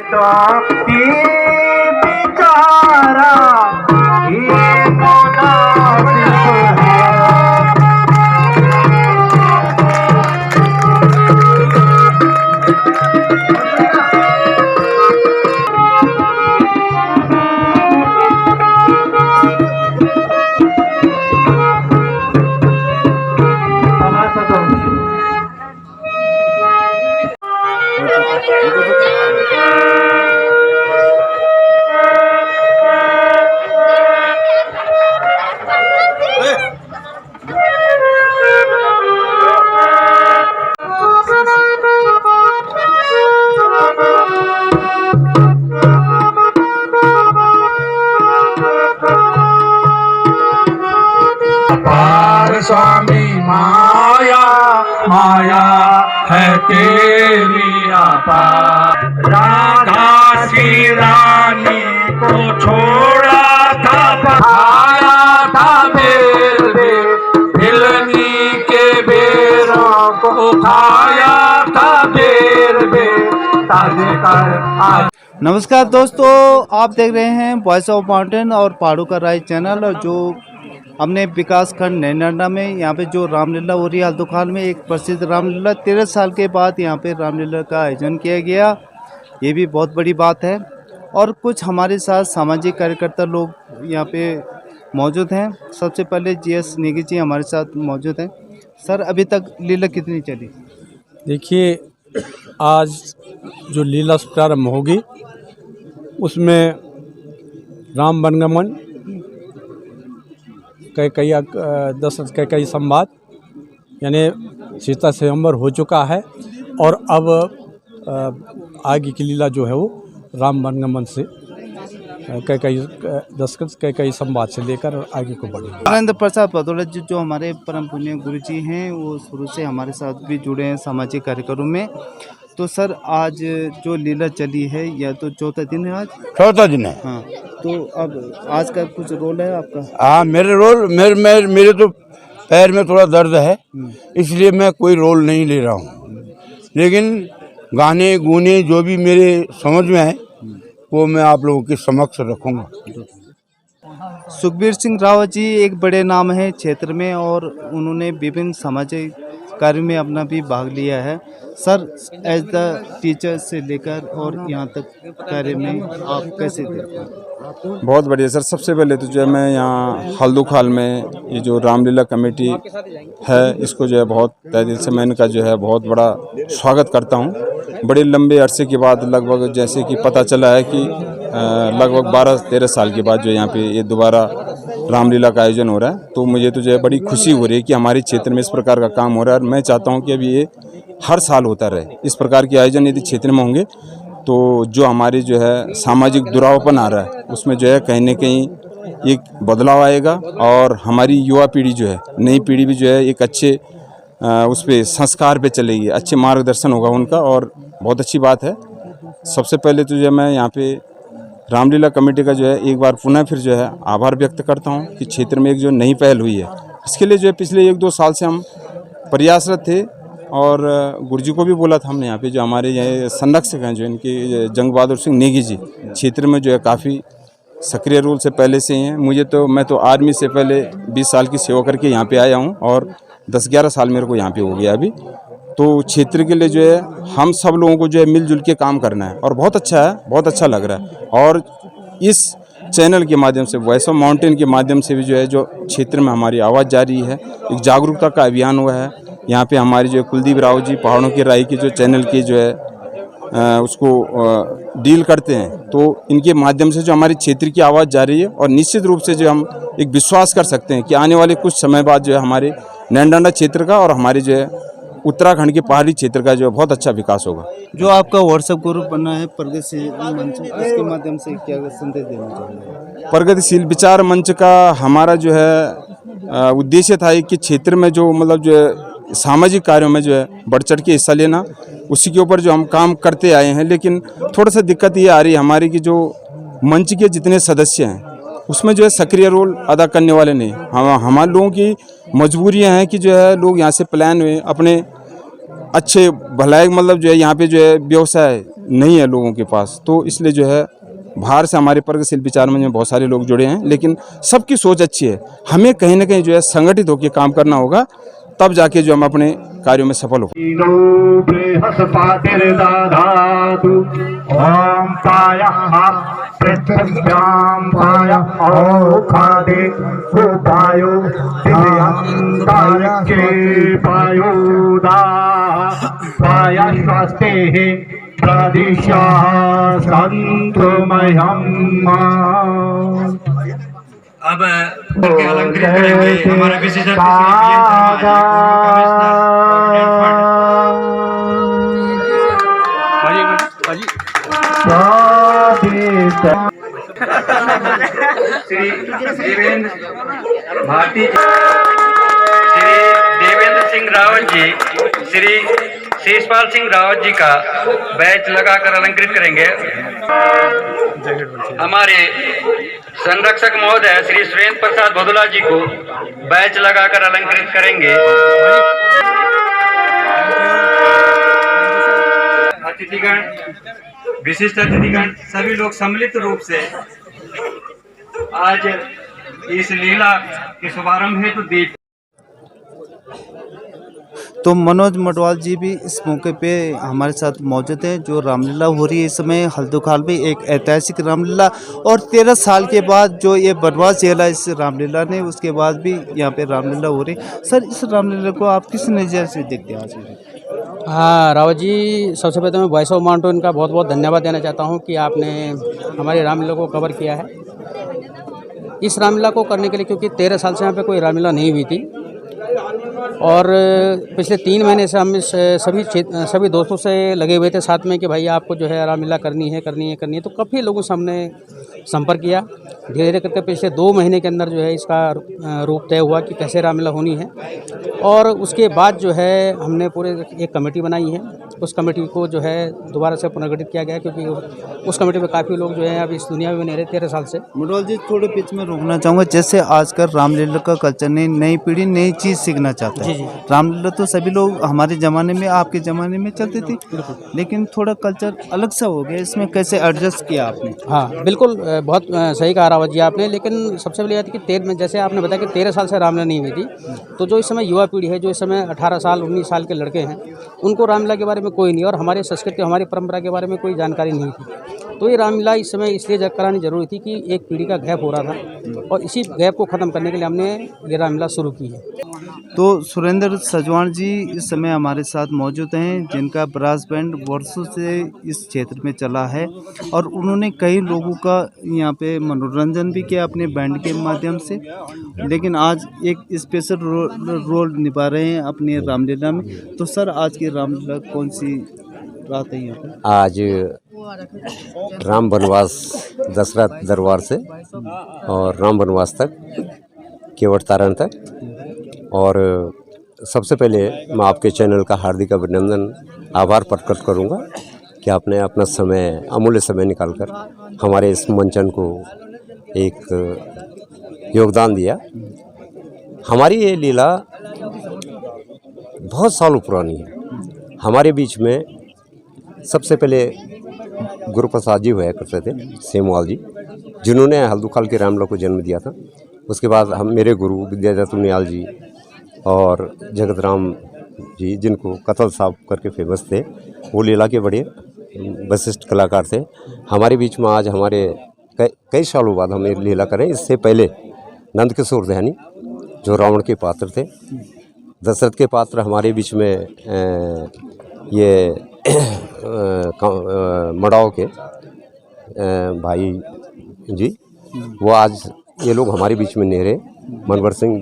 की बिचारा ये मुनासिब है। स्वामी माया माया है तेरी अपार। राधा श्री रानी को छोड़ा था पढ़ाया था बेर हिलनी के बेरों को उठाया था बेर ताजे कर आज। नमस्कार दोस्तों, आप देख रहे हैं वॉइस ऑफ माउंटेन और पहाड़ों का राज चैनल। और जो हमने विकास खंड नैनाडा में यहाँ पे जो रामलीला हो रही है हल्दुखाल में, एक प्रसिद्ध रामलीला 13 साल के बाद यहाँ पे रामलीला का आयोजन किया गया। ये भी बहुत बड़ी बात है। और कुछ हमारे साथ सामाजिक कार्यकर्ता लोग यहाँ पे मौजूद हैं। सबसे पहले जीएस नेगी जी हमारे साथ मौजूद हैं। सर, अभी तक लीला कितनी चली? देखिए, आज जो लीला प्रारंभ होगी उसमें राम वनगमन कई दशरथ कई संवाद यानी सीता स्वयंवर हो चुका है। और अब आगे की लीला जो है वो राम वनगमन से दशरथ कई संवाद से लेकर आगे को बढ़ेगी। नरेंद्र प्रसाद भदौड़िया जी जो हमारे परम पुण्य गुरु जी हैं, वो शुरू से हमारे साथ भी जुड़े हैं सामाजिक कार्यक्रमों में। तो सर, आज जो लीला चली है यह तो चौथा दिन है, आज चौथा दिन है। हाँ, तो अब आज का कुछ रोल है आपका? हाँ, मेरे रोल मेरे तो पैर में थोड़ा दर्द है, इसलिए मैं कोई रोल नहीं ले रहा हूँ। लेकिन गाने गुने जो भी मेरे समझ में है वो मैं आप लोगों के समक्ष रखूँगा। सुखबीर सिंह रावत जी एक बड़े नाम है क्षेत्र में और उन्होंने विभिन्न सामाजिक कार्य में अपना भी भाग लिया है। सर, एज द टीचर से लेकर और यहाँ तक कार्य में आप कैसे देखते हैं? बहुत बढ़िया सर। सबसे पहले तो जो है मैं यहाँ हल्दुखाल में ये जो रामलीला कमेटी है इसको जो है बहुत तहे दिल से मैं इनका जो है बहुत बड़ा स्वागत करता हूँ। बड़े लंबे अरसे के बाद लगभग जैसे कि पता चला है कि लगभग 12-13 साल के बाद जो यहाँ पे ये दोबारा रामलीला का आयोजन हो रहा है, तो मुझे तो जो है बड़ी खुशी हो रही है कि हमारे क्षेत्र में इस प्रकार का काम हो रहा है। और मैं चाहता हूँ कि अभी ये हर साल होता रहे। इस प्रकार के आयोजन यदि क्षेत्र में होंगे तो जो हमारी जो है सामाजिक दुरावपन आ रहा है उसमें जो है कहीं न कहीं एक बदलाव आएगा। और हमारी युवा पीढ़ी जो है, नई पीढ़ी भी जो है एक अच्छे उस पर संस्कार पे चलेगी, अच्छे मार्गदर्शन होगा उनका, और बहुत अच्छी बात है। सबसे पहले तो जो है मैं यहाँ पे रामलीला कमेटी का जो है एक बार पुनः फिर जो है आभार व्यक्त करता हूँ कि क्षेत्र में एक जो नई पहल हुई है इसके लिए जो है पिछले 1-2 साल से हम प्रयासरत थे। और गुरुजी को भी बोला था हमने यहाँ पे जो हमारे यहाँ संरक्षक हैं जो इनके जंग बहादुर सिंह नेगी जी क्षेत्र में जो है काफ़ी सक्रिय रोल से पहले से ही हैं। मैं तो आर्मी से पहले 20 साल की सेवा करके यहाँ पे आया हूँ और 10-11 साल मेरे को यहाँ पे हो गया अभी। तो क्षेत्र के लिए जो है हम सब लोगों को जो है मिलजुल के काम करना है और बहुत अच्छा है, बहुत अच्छा लग रहा है। और इस चैनल के माध्यम से, वॉइस ऑफ माउंटेन के माध्यम से भी जो है जो क्षेत्र में हमारी आवाज़ जा रही है, एक जागरूकता का अभियान हुआ है। यहाँ पे हमारी जो कुलदीप राव जी पहाड़ों की राय की जो चैनल की जो है उसको डील करते हैं, तो इनके माध्यम से जो हमारी क्षेत्र की आवाज़ जा रही है। और निश्चित रूप से जो हम एक विश्वास कर सकते हैं कि आने वाले कुछ समय बाद जो है हमारे नैनाडा क्षेत्र का और हमारे जो है उत्तराखंड के पहाड़ी क्षेत्र का जो बहुत अच्छा विकास होगा। जो आपका व्हाट्सएप ग्रुप बना है प्रगतिशील मंच, इसके माध्यम से क्या संदेश देना चाहिए? प्रगतिशील विचार मंच का हमारा जो है उद्देश्य था कि क्षेत्र में जो मतलब जो है सामाजिक कार्यों में जो है बढ़ चढ़ के हिस्सा लेना, उसी के ऊपर जो हम काम करते आए हैं। लेकिन थोड़ा सा दिक्कत ये आ रही है हमारी कि जो मंच के जितने सदस्य हैं उसमें जो है सक्रिय रोल अदा करने वाले नहीं। हमारे लोगों की मजबूरियां हैं कि जो है लोग यहाँ से प्लान हुए अपने अच्छे भलाई मतलब जो है यहाँ पे जो है व्यवसाय नहीं है लोगों के पास, तो इसलिए जो है बाहर से हमारे प्रगतिशील विचार में बहुत सारे लोग जुड़े हैं, लेकिन सबकी सोच अच्छी है। हमें कहीं ना कहीं जो है संगठित होकर काम करना होगा, तब जाके जो हम अपने कार्यों में सफल हो। बृहस्पतिर्दधातु ॐ पायः पृथिव्यां पायः औखादे उपायो दिव्यांतारिके पायोदा पायः स्वस्तिः प्रदिशः सन्तुमयम्। अब अलंकृत करेंगे हमारे विशेष श्री देवेंद्र भारती, श्री देवेंद्र सिंह रावत जी, श्री शेषपाल सिंह रावत जी का बैच लगाकर अलंकृत करेंगे। हमारे संरक्षक महोदय श्री सुरेंद्र प्रसाद भदुला जी को बैच लगाकर अलंकृत करेंगे। अतिथिगण, विशिष्ट अतिथिगण, सभी लोग सम्मिलित रूप से आज इस लीला के शुभारंभ हेतु दीप। तो मनोज मटवाल जी भी इस मौके पे हमारे साथ मौजूद हैं। जो रामलीला हो रही है इस समय हल्दुखाल में, एक ऐतिहासिक रामलीला, और 13 साल के बाद जो ये बनवास झेला इस रामलीला ने, उसके बाद भी यहाँ पे रामलीला हो रही है। सर, इस रामलीला को आप किस नज़र से देखते हैं आज? हाँ रावत जी, सबसे पहले मैं वॉइस ऑफ माउंटेन का बहुत बहुत धन्यवाद देना चाहता हूँ कि आपने हमारी रामलीला को कवर किया है। इस रामलीला को करने के लिए, क्योंकि 13 साल से यहाँ पे कोई रामलीला नहीं हुई थी, और पिछले 3 महीने से हम इस सभी दोस्तों से लगे हुए थे साथ में कि भाई आपको जो है रामलीला करनी है। तो काफ़ी लोगों से हमने संपर्क किया। धीरे धीरे करके पिछले 2 महीने के अंदर जो है इसका रूप तय हुआ कि कैसे रामलीला होनी है, और उसके बाद जो है हमने पूरे एक कमेटी बनाई है। उस कमेटी को जो है दोबारा से पुनर्गठित किया गया, क्योंकि उस कमेटी में काफ़ी लोग जो है अब इस दुनिया में नहीं रहे 13 साल से। मटवाल जी, थोड़े बीच में रोकना चाहूँगा। जैसे आजकल रामलीला का कल्चर नहीं, नई पीढ़ी नई चीज़ सीखना चाहता है। रामलीला तो सभी लोग हमारे ज़माने में, आपके ज़माने में चलती थी, लेकिन थोड़ा कल्चर अलग सा हो गया। इसमें कैसे एडजस्ट किया आपने? हाँ बिल्कुल, बहुत सही कहा रावत जी आपने। लेकिन सबसे पहले बात कि जैसे आपने बताया कि 13 साल से रामलीला नहीं हुई थी, तो जो इस समय युवा पीढ़ी है, जो इस समय 18 साल 19 साल के लड़के हैं, उनको रामलीला के बारे में कोई नहीं, और हमारे संस्कृति हमारी परंपरा के बारे में कोई जानकारी नहीं थी। तो ये रामलीला इस समय इसलिए करानी जरूरी थी कि एक पीढ़ी का गैप हो रहा था, और इसी गैप को ख़त्म करने के लिए हमने ये रामलीला शुरू की है। तो सुरेंद्र सजवान जी इस समय हमारे साथ मौजूद हैं, जिनका ब्रास बैंड वर्षों से इस क्षेत्र में चला है, और उन्होंने कई लोगों का यहाँ पे मनोरंजन भी किया अपने बैंड के माध्यम से। लेकिन आज एक स्पेशल रोल निभा रहे हैं अपनी रामलीला में। तो सर, आज की रामलीला कौन सी रात है यहाँ पर? आज राम वनवास दशरथ दरबार से और राम वनवास तक, केवट तारण तक। और सबसे पहले मैं आपके चैनल का हार्दिक अभिनंदन, आभार प्रकट करूंगा कि आपने अपना समय, अमूल्य समय निकालकर हमारे इस मंचन को एक योगदान दिया। हमारी ये लीला बहुत सालों पुरानी है। हमारे बीच में सबसे पहले गुरु प्रसाद जी हुआ करते थे, सेमवाल जी, जिन्होंने हल्दुखाल के रामलीला को जन्म दिया था। उसके बाद हम, मेरे गुरु विद्यादत्त उनियाल जी और जगत राम जी, जिनको कतल साहब करके फेमस थे, वो लीला के बड़े विशिष्ट कलाकार थे। हमारे बीच में आज हमारे कई सालों बाद हम ये लीला करें। इससे पहले नंदकिशोर दहनी, जो रावण के पात्र थे, दशरथ के पात्र, हमारे बीच में ये मड़ाव के भाई जी, वो आज ये लोग हमारे बीच में नहीं रहे, मनवर सिंह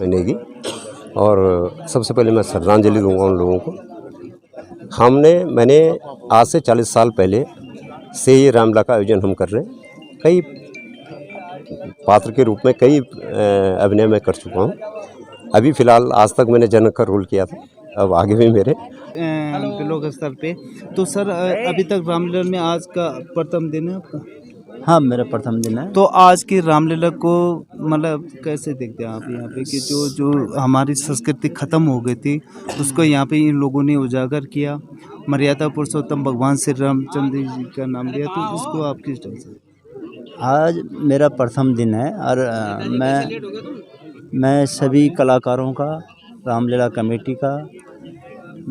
नेगी। और सबसे पहले मैं श्रद्धांजलि दूंगा उन लोगों को। मैंने आज से 40 साल पहले से ये रामलीला का आयोजन हम कर रहे हैं। कई पात्र के रूप में कई अभिनय मैं कर चुका हूँ। अभी फ़िलहाल आज तक मैंने जनक का रोल किया था, अब आगे भी मेरे ब्लॉक स्तर पे। तो सर, अभी तक रामलीला में आज का प्रथम दिन है आपका? हाँ, मेरा प्रथम दिन है। तो आज की रामलीला को मतलब कैसे देखते हैं आप यहाँ पे कि जो जो हमारी संस्कृति खत्म हो गई थी उसको यहाँ पे इन लोगों ने उजागर किया, मर्यादा पुरुषोत्तम भगवान श्री रामचंद्र जी का नाम लिया, तो इसको आप किस ढंग से? आज मेरा प्रथम दिन है और मैं सभी कलाकारों का, रामलीला कमेटी का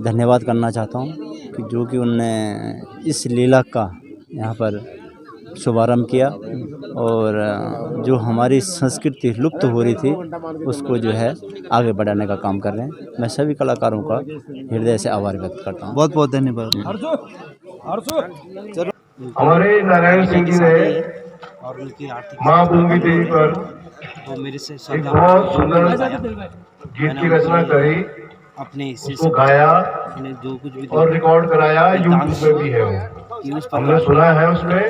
धन्यवाद करना चाहता हूँ कि जो कि उनने इस लीला का यहाँ पर शुभारंभ किया और जो हमारी संस्कृति लुप्त हो रही थी उसको जो है आगे बढ़ाने का काम कर रहे हैं। मैं सभी कलाकारों का हृदय से आभार व्यक्त करता हूँ। बहुत बहुत धन्यवाद। हमारे नारायण सिंह जी ने माँ भूमि देवी पर एक बहुत सुंदर गीत की रचना करी, उसको गाया और रिकॉर्ड कराया, यूट्यूब पे भी है वो, हमने सुना है उसमें,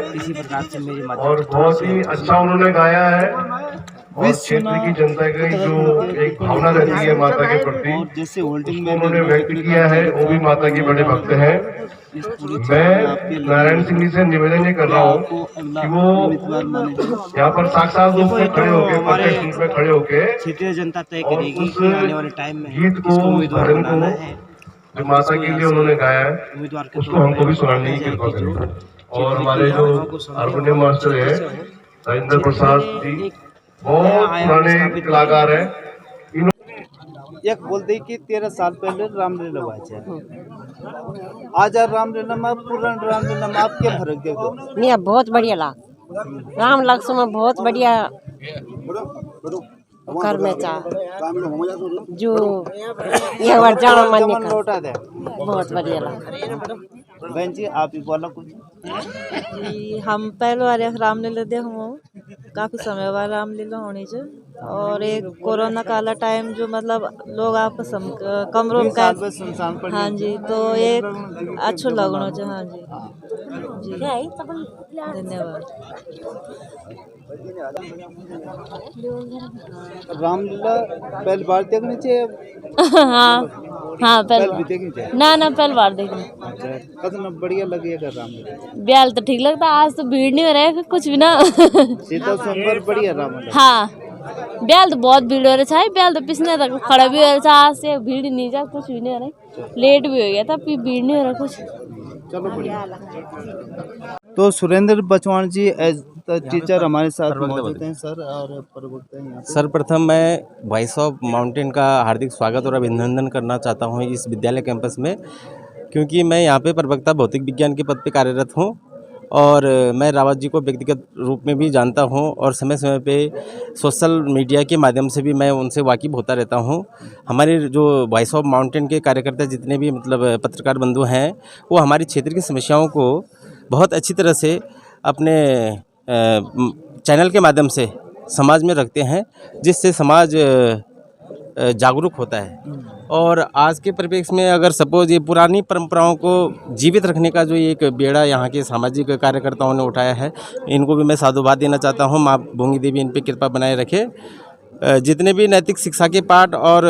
और बहुत ही अच्छा उन्होंने गाया है। और क्षेत्र की जनता की जो एक भावना रहती है माता के प्रति, उसको उन्होंने व्यक्त किया है। वो भी माता के बड़े भक्त हैं। मैं नारायण सिंह जी से निवेदन ये कर रहा हूँ कि वो यहाँ पर साक्षात रूप में खड़े होके, प्रत्यक्ष रूप में खड़े होके क्षेत्रीय जनता तय और करेगी उस कि आने वाले टाइम में गीत को, भजन को जो माता के लिए उन्होंने गाया है उसको हमको भी सुनाने की कृपा करें। और हमारे जो हारमोनियम मास्टर है राजेंद्र प्रसाद जी, बहुत पुराने कलाकार हैं। एक बोलते कि 13 साल पहले रामलीला हुआ है, आज रामलीला में पुरान रामलीला में आप क्या फर्क देखो? नहीं, बहुत बढ़िया लाग राम लक्ष्मण बहुत बढ़िया घर में चाह जो ये बार जाना मन लौटा दे, बहुत बढ़िया लाग। बहन जी आप भी बोला कुछ? हम पहले बार रामलीला देखो, काफ़ी समय बाद रामलीला होनी चाहिए। और एक कोरोना काला टाइम जो मतलब लोग आपस कमरों में हाँ जी, तो एक अच्छो लगना चाहिए। हाँ जी जी, धन्यवाद। रामलीला पहली बार देखनी चाहिए? हाँ पहले भी देखनी चाहिए ना पहली बार देखनी। अच्छा, कितना बढ़िया लगेगा रामलीला? ब्याल तो ठीक लगता, आज तो भीड़ नहीं हो रहा है कुछ भी ना। सीता स्वयंवर बढ़िया रामलीला। हाँ, ब्याल तो बहुत भीड़ हो रहा है, ब्याल तो पिछले तक खड़ा भी हो रहा है, आज से भीड़ नहीं जा, कुछ भी नहीं हो रहा, लेट भी हो गया था, फिर भीड़ नहीं हो रहा कुछ। चलो बढ़िया। तो सुरेंद्र बचवान जी एज द टीचर हमारे साथ मौजूद हैं सर, और प्रवक्ता हैं। सर्वप्रथम मैं वॉइस ऑफ माउंटेन का हार्दिक स्वागत और अभिनंदन करना चाहता हूं इस विद्यालय कैंपस में, क्योंकि मैं यहां पे प्रवक्ता भौतिक विज्ञान के पद पे कार्यरत हूं और मैं रावत जी को व्यक्तिगत रूप में भी जानता हूं और समय समय पे सोशल मीडिया के माध्यम से भी मैं उनसे वाकिफ़ होता रहता हूं। हमारे जो वॉइस ऑफ माउंटेन के कार्यकर्ता जितने भी मतलब पत्रकार बंधु हैं, वो हमारी क्षेत्र की समस्याओं को बहुत अच्छी तरह से अपने चैनल के माध्यम से समाज में रखते हैं, जिससे समाज जागरूक होता है। और आज के परिप्रेक्ष्य में अगर सपोज ये पुरानी परंपराओं को जीवित रखने का जो एक बेड़ा यहाँ के सामाजिक कार्यकर्ताओं ने उठाया है, इनको भी मैं साधुवाद देना चाहता हूँ। माँ भूंगी देवी इन पे कृपा बनाए रखे। जितने भी नैतिक शिक्षा के पाठ और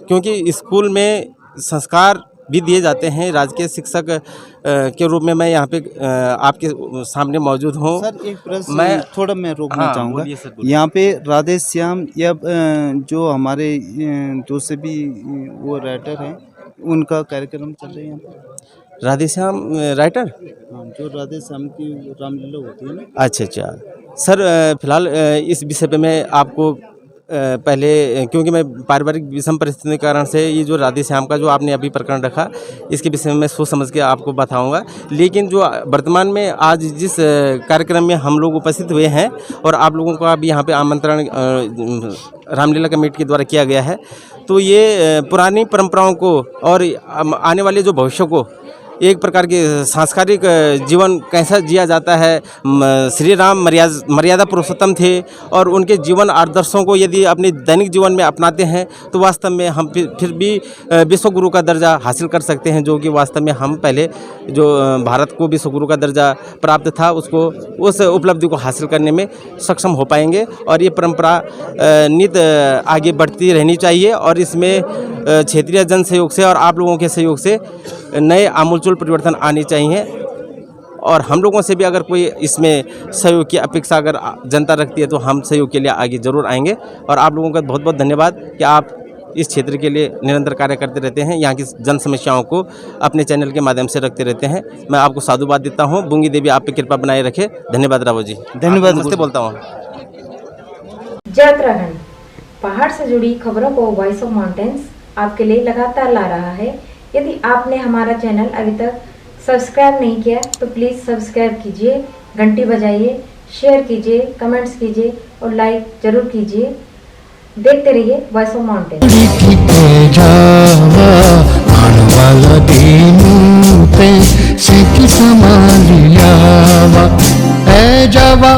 क्योंकि स्कूल में संस्कार भी दिए जाते हैं, राजकीय शिक्षक के रूप में मैं यहाँ पे आपके सामने मौजूद हूँ। सर एक प्रश्न मैं रोकना चाहूँगा, यहाँ पे राधे श्याम या जो हमारे जो से भी वो राइटर हैं उनका कार्यक्रम चल रहा है यहाँ पे? राधे श्याम राइटर? हाँ, जो राधे श्याम की रामलीला होती है ना। अच्छा सर, फिलहाल इस विषय पे मैं आपको पहले, क्योंकि मैं पारिवारिक विषम परिस्थिति के कारण से ये जो राधे श्याम का जो आपने अभी प्रकरण रखा, इसके विषय में मैं सोच समझ के आपको बताऊंगा। लेकिन जो वर्तमान में आज जिस कार्यक्रम में हम लोग उपस्थित हुए हैं और आप लोगों का भी यहाँ पे आमंत्रण रामलीला कमेटी के द्वारा किया गया है, तो ये पुरानी परंपराओं को और आने वाले जो भविष्य को एक प्रकार के सांस्कृतिक जीवन कैसा जिया जाता है। श्री राम मर्यादा पुरुषोत्तम थे और उनके जीवन आदर्शों को यदि अपने दैनिक जीवन में अपनाते हैं तो वास्तव में हम फिर भी विश्व गुरु का दर्जा हासिल कर सकते हैं, जो कि वास्तव में हम पहले जो भारत को विश्व गुरु का दर्जा प्राप्त था उसको उस उपलब्धि को हासिल करने में सक्षम हो पाएंगे। और ये परंपरा नित आगे बढ़ती रहनी चाहिए और इसमें क्षेत्रीय जन सहयोग से और आप लोगों के सहयोग से नए आमूलचूल परिवर्तन आने चाहिए। और हम लोगों से भी अगर कोई इसमें सहयोग की अपेक्षा अगर जनता रखती है तो हम सहयोग के लिए आगे ज़रूर आएंगे। और आप लोगों का बहुत बहुत धन्यवाद कि आप इस क्षेत्र के लिए निरंतर कार्य करते रहते हैं, यहाँ की जन समस्याओं को अपने चैनल के माध्यम से रखते रहते हैं। मैं आपको साधुवाद देता हूँ। बुंगी देवी आप पे कृपा बनाए रखे। धन्यवाद रावत जी। धन्यवाद। नमस्ते बोलता हूँ। जय उत्तराखंड। पहाड़ से जुड़ी खबरों को वॉइस ऑफ माउंटेन्स आपके लिए लगातार ला रहा है। यदि आपने हमारा चैनल अभी तक सब्सक्राइब नहीं किया तो प्लीज़ सब्सक्राइब कीजिए, घंटी बजाइए, शेयर कीजिए, कमेंट्स कीजिए और लाइक जरूर कीजिए। देखते रहिए voice of mountains. A Java